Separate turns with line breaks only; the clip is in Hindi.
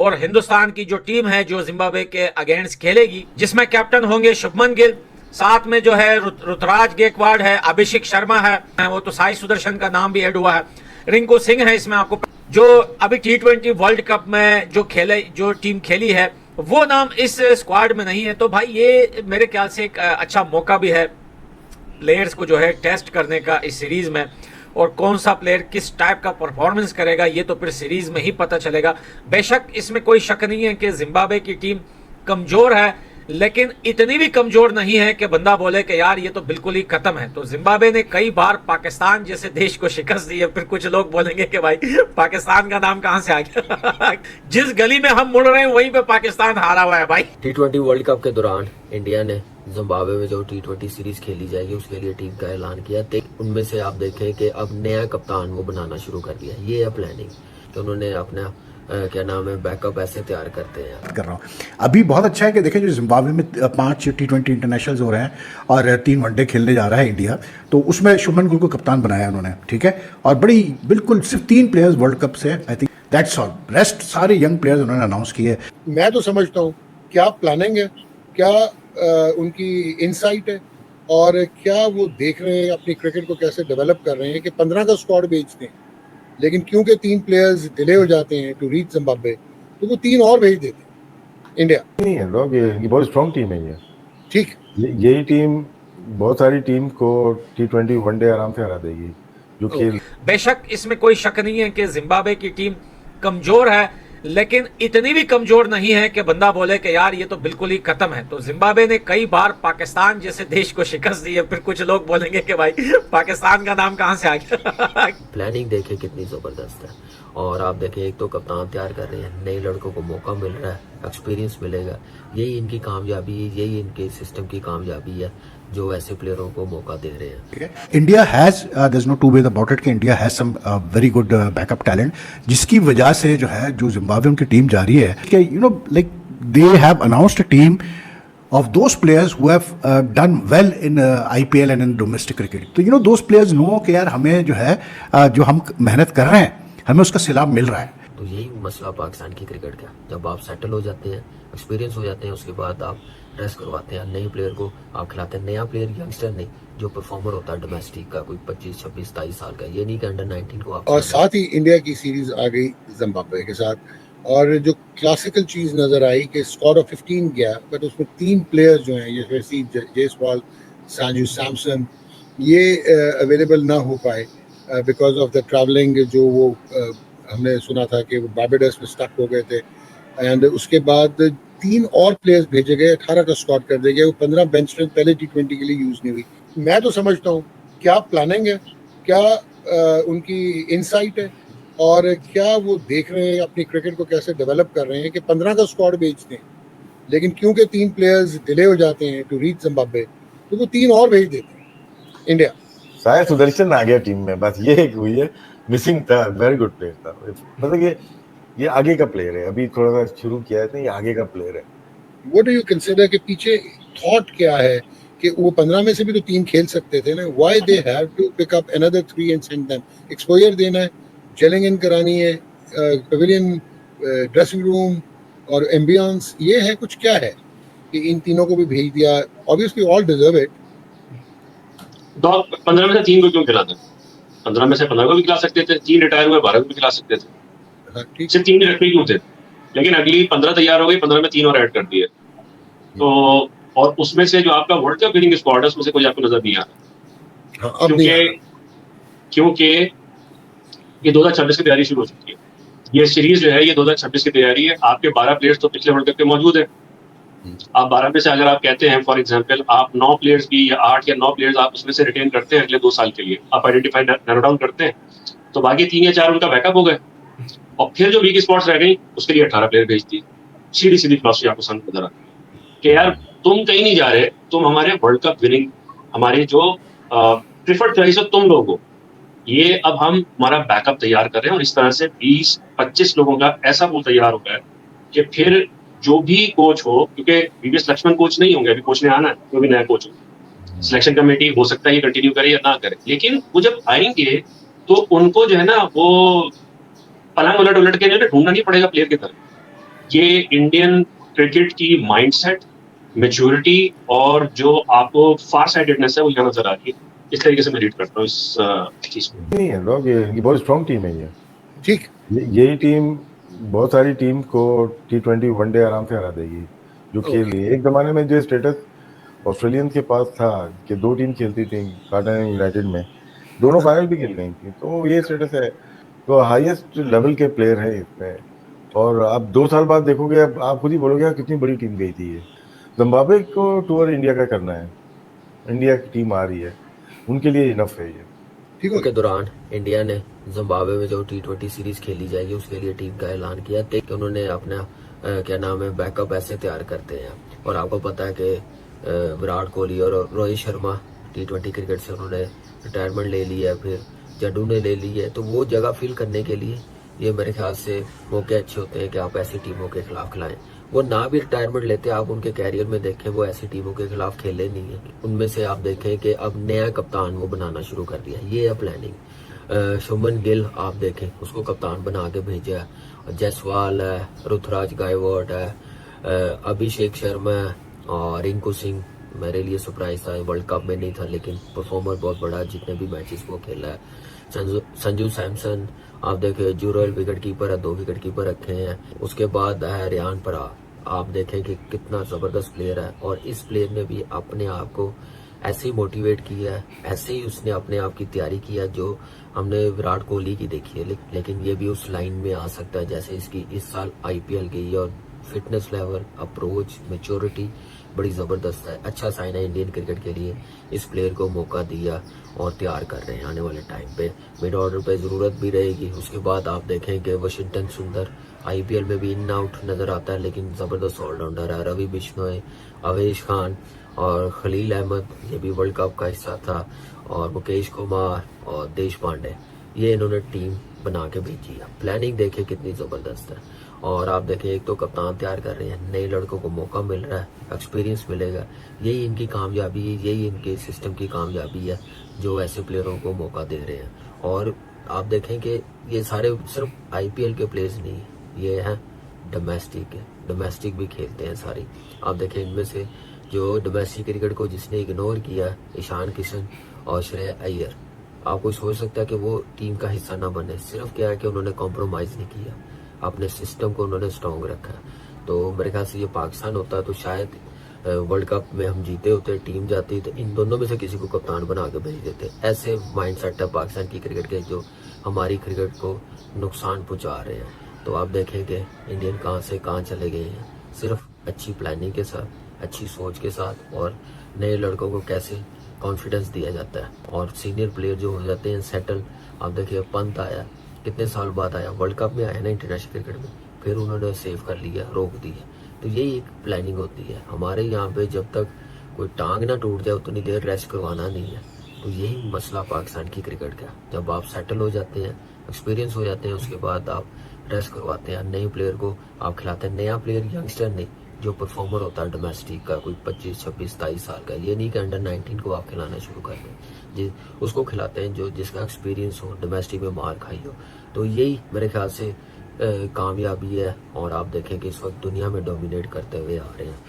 और हिंदुस्तान की जो टीम है जो जिम्बाब्वे के अगेंस्ट खेलेगी, जिसमें कैप्टन होंगे शुभमन गिल, साथ में जो है ऋतुराज गायकवाड़ है, अभिषेक शर्मा है, वो तो साई सुदर्शन का नाम भी ऐड हुआ है, रिंकू सिंह है इसमें। आपको जो अभी T20 वर्ल्ड कप में जो टीम खेली है वो नाम इस स्क्वाड में नहीं है। तो भाई ये मेरे ख्याल से एक अच्छा मौका भी है प्लेयर्स को जो है टेस्ट करने का इस सीरीज में, और कौन सा प्लेयर किस टाइप का परफॉर्मेंस करेगा ये तो फिर सीरीज में ही पता चलेगा। बेशक इसमें कोई शक नहीं है कि जिम्बाब्वे की टीम कमजोर है, लेकिन इतनी भी कमजोर नहीं है कि बंदा बोले कि यार ये तो बिल्कुल ही खत्म है। तो जिम्बाब्वे ने कई बार पाकिस्तान जैसे देश को शिकस्त दी है। फिर कुछ लोग बोलेंगे कि भाई पाकिस्तान का नाम कहां से आ गया जिस गली में हम मुड़ रहे हैं वहीं पे पाकिस्तान हारा हुआ है भाई।
T20 वर्ल्ड कप के दौरान इंडिया ने जिम्बाब्वे में जो T20 सीरीज खेली जाएगी उसके लिए टीम का ऐलान किया। उनमें से आप देखें कि अब नया कप्तान वो बनाना शुरू कर दिया। ये है प्लानिंग कि उन्होंने अपना क्या नाम है बैकअप ऐसे तैयार करते हैं।
कर रहा हूँ अभी बहुत अच्छा है कि देखें जो जिम्बाब्वे में 5 T20 इंटरनेशनल्स हो रहे हैं और 3 वनडे खेलने जा रहा है इंडिया, तो उसमें शुभमन गिल को कप्तान बनाया उन्होंने, ठीक है। और बड़ी बिल्कुल सिर्फ 3 प्लेयर्स वर्ल्ड कप से, I think that's all, rest सारे यंग प्लेयर्स उन्होंने अनाउंस किए।
मैं तो समझता हूँ क्या प्लानिंग है, क्या उनकी इनसाइट है, और क्या वो देख रहे हैं अपनी क्रिकेट को कैसे डेवलप कर रहे हैं कि 15 का स्क्वाड भेजते हैं, लेकिन क्योंकि 3 प्लेयर्स डिले हो जाते हैं टू रीच जिम्बाब्वे तो वो 3 और भेज देते हैं इंडिया।
नहीं है लोग, ये बहुत स्ट्रॉन्ग टीम है ये,
ठीक,
यही टीम बहुत सारी टीम को T20 वनडे आराम से हरा देगी जो खेल।
बेशक इसमें कोई शक नहीं है कि जिम्बाब्वे की टीम कमजोर है, लेकिन इतनी भी कमजोर नहीं है कि बंदा बोले कि यार ये तो बिल्कुल ही खत्म है। तो जिम्बाब्वे ने कई बार पाकिस्तान जैसे देश को शिकस्त दी है। फिर कुछ लोग बोलेंगे कि भाई पाकिस्तान का नाम कहां से आ गया
प्लानिंग देखें कितनी जबरदस्त है। और आप देखें एक तो कप्तान तैयार कर रहे हैं, नए लड़कों को मौका मिल रहा है, एक्सपीरियंस मिलेगा। यही इनकी कामयाबी है, यही इनके सिस्टम की कामयाबी है जो ऐसे प्लेयरों को मौका दे रहे हैं।
India has there is no two way about it कि India has some very good backup talent, जिसकी वजह से जो है जो जिम्बाब्वे उनकी टीम जा रही है कि you know like they have announced a team of those players who have done well in IPL and in domestic cricket. तो you know those players know कि यार हमें जो है जो हम मेहनत कर रहे हैं हमें उसका सिलाब मिल रहा है।
तो यही मसला पाकिस्तान की क्रिकेट का, जब आप सेटल हो जाते हैं, एक्सपीरियंस हो जाते हैं, उसके बाद आप रेस्ट करवाते हैं, नए प्लेयर को आप खिलाते हैं। नया प्लेयर यंगस्टर नहीं, जो परफॉर्मर होता है डोमेस्टिक का, कोई 25, 26, 27 साल का, ये नहीं कि अंडर 19 को आप।
और साथ ही इंडिया की सीरीज आ गई जिम्बाब्वे के साथ, और जो क्लासिकल चीज़ नज़र आई कि स्क्वाड ऑफ 15 गया, बट उसमें 3 प्लेयर्स जो हैं जैसे जयसवाल, संजू सैमसन, ये अवेलेबल ना हो पाए बिकॉज ऑफ द ट्रैवलिंग। जो वो हमने सुना था कि वो बारबेडस में स्टक हो गए थे, एंड उसके बाद 3 और प्लेयर्स भेजे गए, 18 का स्क्वाड कर दिया गया। वो 15 बेंच स्ट्रेंथ पहले T20 के लिए यूज़ नहीं हुई। मैं तो समझता हूँ क्या प्लानिंग है, क्या उनकी इनसाइट है, और क्या वो देख रहे हैं अपनी क्रिकेट को कैसे डेवलप कर रहे हैं कि 15 का स्क्वाड भेजते हैं, लेकिन क्योंकि 3 प्लेयर्स डिले हो जाते हैं टू रीच जिम्बाब्वे तो वो 3 और भेज देते हैं इंडिया।
साई सुदर्शन आ गया टीम में, बस ये एक हुई है, मिसिंग था, वेरी गुड प्लेयर था। मतलब ये आगे का प्लेयर है, अभी थोड़ा सा शुरू किया है तो ये आगे का प्लेयर है।
व्हाट डू यू कंसीडर कि पीछे थॉट क्या है कि वो 15 में से भी तो 3 खेल सकते थे ना? Why they have to pick up another 3 and send them? Exposure देना है, जेलिंग इन करानी है, पवेलियन, ड्रेसिंग रूम और एम्बियंस, ये है कुछ क्या है कि इन तीनों को भी भेज दिया? Obviously all deserve it.
तो 15 में से 3 को क्यों खिलाते? 15 में से 15 को भी खिला सकते थे, 3 रिटायर हुए 12 को भी खिला सकते थे।
हाँ, ठीक।
सिर्फ 3 ही रखने क्यों थे? लेकिन अगली 15 तैयार हो गई, 15 में 3 और ऐड कर दिए। तो और उसमें से जो आपका वर्ल्ड कप विनिंग स्क्वाड है उसमें से कोई आपको नजर नहीं आ रहा।
हाँ, अब नहीं आ रहा।
क्योंकि ये 2026 की तैयारी शुरू हो चुकी है। ये सीरीज जो है ये 2026 की तैयारी है। आपके 12 प्लेयर्स तो पिछले वर्ल्ड कप के मौजूद हैं। आप 12 में से अगर आप कहते हैं फॉर एग्जांपल आप 9 प्लेयर्स भी या 8 या 9 प्लेयर्स आप उसमें से रिटेन करते हैं अगले 2 साल के लिए, आप आइडेंटिफाई नैरो डाउन करते हैं, तो बाकी 3 या 4 उनका बैकअप हो गए। और फिर जो वीक स्पॉट्स रह गई उसके लिए 18 प्लेयर भेज दिए। सीधी सीधी फिलॉसफी आपको समझ में आ रहा कि यार तुम कहीं नहीं जा रहे, तुम हमारे वर्ल्ड कप विनिंग, हमारे जो प्रिफर्ड चॉइस हो तुम लोग हो, ये अब हम हमारा बैकअप तैयार कर रहे हैं। और इस तरह से 20-25 लोगों का ऐसा पूल तैयार हो गया है कि फिर जो भी कोच हो, क्योंकि वीवीएस लक्ष्मण कोच नहीं होंगे, अभी कोच ने आना है, कोई भी नया कोच हो, सिलेक्शन कमेटी हो सकता है ये कंटिन्यू करे या ना करे, लेकिन वो जब आएंगे तो उनको जो है ना वो पलंग उलट उलट के जो है ढूंढना नहीं पड़ेगा प्लेयर की तरह। ये इंडियन क्रिकेट की माइंडसेट, मैच्योरिटी और जो आपको फार साइडेडनेस है वो यहाँ नजर आ रही है। इस तरीके से मैं रीड करता हूँ इस चीज को।
नहीं है लोग, ये बहुत स्ट्रॉन्ग टीम है ये।
ठीक,
यही टीम बहुत सारी टीम को T20 वनडे आराम से हरा देगी जो खेल रही है। एक जमाने में जो स्टेटस ऑस्ट्रेलियन के पास था कि 2 टीम खेलती थी कार्टन यूनाइटेड में, दोनों फाइनल भी खेल गई थी, तो ये स्टेटस है। तो हाईएस्ट लेवल के प्लेयर है इसमें। और आप 2 साल बाद देखोगे, अब आप खुद ही बोलोगे कितनी बड़ी टीम गई थी ये। जिम्बाब्वे को टूर इंडिया का करना है, इंडिया की टीम आ रही है, उनके लिए इनफ है ये।
ठीक हो
के दौरान इंडिया ने जिम्बाब्वे में जो T20 सीरीज खेली जाएगी उसके लिए टीम का ऐलान किया कि उन्होंने अपना क्या नाम है बैकअप ऐसे तैयार करते हैं। और आपको पता है कि विराट कोहली और रोहित शर्मा T20 क्रिकेट से उन्होंने रिटायरमेंट ले ली है, फिर जड्डू ने ले ली है, तो वो जगह फिल करने के लिए ये मेरे ख्याल से मौके अच्छे होते हैं कि आप ऐसी टीमों के खिलाफ खिलाएं। वो ना भी रिटायरमेंट लेते, आप उनके कैरियर में देखें वो ऐसी टीमों के खिलाफ खेले नहीं है। उनमें से आप देखें कि अब नया कप्तान वो बनाना शुरू कर दिया, ये है प्लानिंग। शुभमन गिल आप देखें, उसको कप्तान बना के भेजा है। जायसवाल है, ऋतुराज गायकवाड़ है, अभिषेक शर्मा है और रिंकू सिंह मेरे लिए सरप्राइज था, वर्ल्ड कप में नहीं था लेकिन परफॉर्मर बहुत बड़ा, जितने भी मैचेस वो खेला है। संजू सैमसन आप देखें, जुरल विकेट कीपर है, 2 विकेट कीपर रखे हैं। उसके बाद है रियान पराग, आप देखें कि कितना जबरदस्त प्लेयर है और इस प्लेयर ने भी अपने आप को ऐसे ही मोटिवेट किया है, ऐसे ही उसने अपने आप की तैयारी किया जो हमने विराट कोहली की देखी है। लेकिन ये भी उस लाइन में आ सकता है जैसे इसकी इस साल IPL गई, और फिटनेस लेवल, अप्रोच, मैच्योरिटी बड़ी जबरदस्त है। अच्छा साइन है इंडियन क्रिकेट के लिए, इस प्लेयर को मौका दिया और तैयार कर रहे हैं आने वाले टाइम पे। मिड ऑर्डर पे जरूरत भी रहेगी। उसके बाद आप देखें कि वाशिंगटन सुंदर IPL में भी इन आउट नजर आता है लेकिन जबरदस्त ऑलराउंडर है। रवि बिश्नोई, अवेश खान और खलील अहमद, ये भी वर्ल्ड कप का हिस्सा था, और मुकेश कुमार और देश पांडे, ये इन्होंने टीम बना के भेजी है। प्लानिंग देखें कितनी जबरदस्त है। और आप देखें, एक तो कप्तान तैयार कर रहे हैं, नए लड़कों को मौका मिल रहा है, एक्सपीरियंस मिलेगा। यही इनकी कामयाबी है, यही इनके सिस्टम की कामयाबी है जो ऐसे प्लेयरों को मौका दे रहे हैं। और आप देखें कि ये सारे सिर्फ IPL के प्लेयर्स नहीं, ये हैं डोमेस्टिक भी खेलते हैं सारी। आप देखें इनमें से जो डोमेस्टिक क्रिकेट को जिसने इग्नोर किया, ईशान किशन और श्रेयस अय्यर, आपको सोच सकता है कि वो टीम का हिस्सा ना बने। सिर्फ क्या है कि उन्होंने कॉम्प्रोमाइज नहीं किया, अपने सिस्टम को उन्होंने स्ट्रॉन्ग रखा। तो मेरे ख्याल से ये पाकिस्तान होता तो शायद वर्ल्ड कप में हम जीते होते, टीम जाती तो इन दोनों में से किसी को कप्तान बना के भेज देते। ऐसे माइंडसेट है पाकिस्तान की क्रिकेट के जो हमारी क्रिकेट को नुकसान पहुंचा रहे हैं। तो आप देखें कि इंडियन कहाँ से कहाँ चले गए हैं, सिर्फ अच्छी प्लानिंग के साथ, अच्छी सोच के साथ, और नए लड़कों को कैसे कॉन्फिडेंस दिया जाता है और सीनियर प्लेयर जो हो जाते हैं सेटल। आप देखिए पंत आया, कितने साल बाद आया, वर्ल्ड कप में आया ना इंटरनेशनल क्रिकेट में, फिर उन्होंने सेव कर लिया, रोक दिया। तो यही एक प्लानिंग होती है हमारे यहाँ पे, जब तक कोई टांग ना टूट जाए उतनी देर रेस्ट करवाना नहीं है। तो यही मसला पाकिस्तान की क्रिकेट का, जब आप सेटल हो जाते हैं, एक्सपीरियंस हो जाते हैं, उसके बाद आप रेस्ट करवाते हैं, नए प्लेयर को आप खिलाते हैं। नया प्लेयर यंगस्टर नहीं, जो परफॉर्मर होता है डोमेस्टिक का, कोई 25, 26, 27 साल का, ये नहीं कि अंडर 19 को आप खिलाना शुरू कर दें, उसको खिलाते हैं जो जिसका एक्सपीरियंस हो, डोमेस्टिक में मार खाई हो। तो यही मेरे ख्याल से कामयाबी है। और आप देखें कि इस वक्त दुनिया में डोमिनेट करते हुए आ रहे हैं।